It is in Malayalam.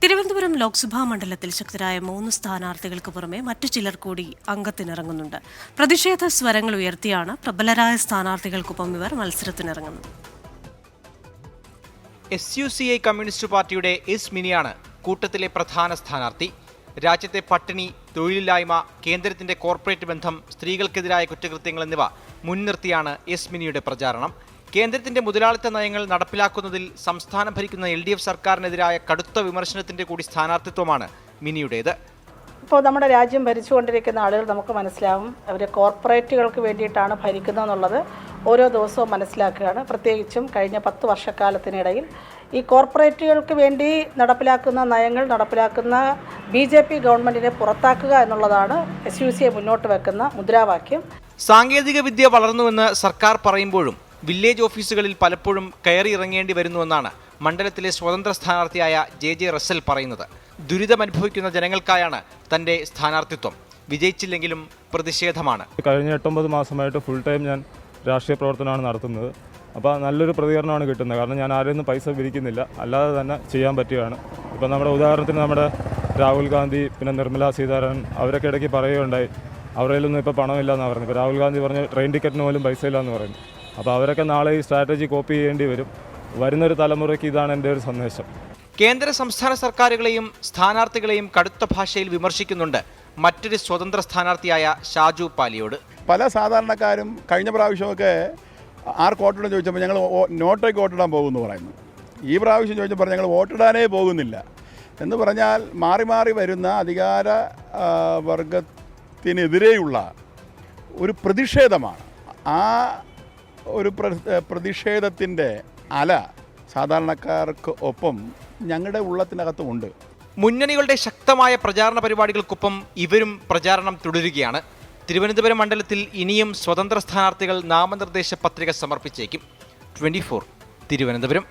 തിരുവനന്തപുരം ലോക്സഭാ മണ്ഡലത്തിൽ ശക്തരായ 3 സ്ഥാനാർത്ഥികൾക്ക് പുറമെ മറ്റു ചിലർ കൂടി അംഗത്തിനിറങ്ങുന്നുണ്ട്. പ്രതിഷേധ സ്വരങ്ങൾ ഉയർത്തിയാണ് പ്രബലരായ സ്ഥാനാർത്ഥികൾക്കൊപ്പം ഇവർ മത്സരത്തിനിറങ്ങുന്നത്. SUCI കമ്മ്യൂണിസ്റ്റ് പാർട്ടിയുടെ എസ് മിനിയാണ് കൂട്ടത്തിലെ പ്രധാന സ്ഥാനാർത്ഥി. രാജ്യത്തെ പട്ടിണി, തൊഴിലില്ലായ്മ, കേന്ദ്രത്തിന്റെ കോർപ്പറേറ്റ് ബന്ധം, സ്ത്രീകൾക്കെതിരായ കുറ്റകൃത്യങ്ങൾ എന്നിവ മുൻനിർത്തിയാണ് എസ് മിനിയുടെ പ്രചാരണം. കേന്ദ്രത്തിന്റെ മുതലാളിത്ത നയങ്ങൾ നടപ്പിലാക്കുന്നതിൽ സംസ്ഥാനം ഭരിക്കുന്ന LDF സർക്കാരിനെതിരായ കടുത്ത വിമർശനത്തിന്റെ കൂടി സ്ഥാനാർത്ഥിത്വമാണ് മിനിയുടേത്. ഇപ്പോൾ നമ്മുടെ രാജ്യം ഭരിച്ചുകൊണ്ടിരിക്കുന്ന ആളുകൾ നമുക്ക് മനസ്സിലാവും, അവർ കോർപ്പറേറ്റുകൾക്ക് വേണ്ടിയിട്ടാണ് ഭരിക്കുന്നതെന്നുള്ളത് ഓരോ ദിവസവും മനസ്സിലാക്കുകയാണ്. പ്രത്യേകിച്ചും കഴിഞ്ഞ 10 വർഷക്കാലത്തിനിടയിൽ ഈ കോർപ്പറേറ്റുകൾക്ക് വേണ്ടി നടപ്പിലാക്കുന്ന നയങ്ങൾ നടപ്പിലാക്കുന്ന BJP ഗവൺമെൻറ്റിനെ പുറത്താക്കുക എന്നുള്ളതാണ് SUCI മുന്നോട്ട് വെക്കുന്ന മുദ്രാവാക്യം. സാങ്കേതിക വിദ്യ വളർന്നുവെന്ന് സർക്കാർ പറയുമ്പോഴും വില്ലേജ് ഓഫീസുകളിൽ പലപ്പോഴും കയറി ഇറങ്ങേണ്ടി വരുന്നുവെന്നാണ് മണ്ഡലത്തിലെ സ്വതന്ത്ര സ്ഥാനാർത്ഥിയായ JJ റസൽ പറയുന്നത്. ദുരിതമനുഭവിക്കുന്ന ജനങ്ങൾക്കായാണ് തന്റെ സ്ഥാനാർത്ഥിത്വം. വിജയിച്ചില്ലെങ്കിലും പ്രതിഷേധമാണ്. കഴിഞ്ഞ 8-9 മാസമായിട്ട് ഫുൾ ടൈം ഞാൻ രാഷ്ട്രീയ പ്രവർത്തനമാണ് നടത്തുന്നത്. അപ്പോൾ നല്ലൊരു പ്രതികരണമാണ് കിട്ടുന്നത്. കാരണം ഞാൻ ആരെയൊന്നും പൈസ പിരിക്കുന്നില്ല, അല്ലാതെ തന്നെ ചെയ്യാൻ പറ്റുകയാണ്. ഇപ്പം നമ്മുടെ ഉദാഹരണത്തിന് നമ്മുടെ രാഹുൽ ഗാന്ധി, പിന്നെ നിർമ്മല സീതാരാമൻ, അവരൊക്കെ ഇടയ്ക്ക് പറയുകയുണ്ടായി അവരിലൊന്നും ഇപ്പോൾ പണമില്ല എന്നാണ് പറയുന്നത്. ഇപ്പോൾ രാഹുൽ ഗാന്ധി പറഞ്ഞ ട്രെയിൻ ടിക്കറ്റിന് പോലും പൈസ ഇല്ല എന്ന് പറയുന്നു. അപ്പോൾ അവരൊക്കെ നാളെ ഈ സ്ട്രാറ്റജി കോപ്പി ചെയ്യേണ്ടി വരും. വരുന്നൊരു തലമുറയ്ക്ക് ഇതാണ് എൻ്റെ ഒരു സന്ദേശം. കേന്ദ്ര സംസ്ഥാന സർക്കാരുകളെയും സ്ഥാനാർത്ഥികളെയും കടുത്ത ഭാഷയിൽ വിമർശിക്കുന്നുണ്ട് മറ്റൊരു സ്വതന്ത്ര സ്ഥാനാർത്ഥിയായ ഷാജു പാലിയോട്. പല സാധാരണക്കാരും കഴിഞ്ഞ പ്രാവശ്യമൊക്കെ ആർക്ക് വോട്ടിടാൻ ചോദിച്ചപ്പോൾ ഞങ്ങൾ നോട്ടേക്ക് വോട്ടിടാൻ പോകുമെന്ന് പറയുന്നു. ഈ പ്രാവശ്യം ചോദിച്ചപ്പോൾ ഞങ്ങൾ വോട്ടിടാനേ പോകുന്നില്ല എന്ന് പറഞ്ഞാൽ മാറി മാറി വരുന്ന അധികാര വർഗത്തിനെതിരെയുള്ള ഒരു പ്രതിഷേധമാണ്. ആ ഒരു പ്രതിഷേധത്തിൻ്റെ അല സാധാരണക്കാർക്ക് ഒപ്പം ഞങ്ങളുടെ ഉള്ളത്തിനകത്തുമുണ്ട്. മുന്നണികളുടെ ശക്തമായ പ്രചാരണ പരിപാടികൾക്കൊപ്പം ഇവരും പ്രചാരണം തുടരുകയാണ്. തിരുവനന്തപുരം മണ്ഡലത്തിൽ ഇനിയും സ്വതന്ത്ര സ്ഥാനാർത്ഥികൾ നാമനിർദ്ദേശ പത്രിക സമർപ്പിച്ചേക്കും. 24 തിരുവനന്തപുരം.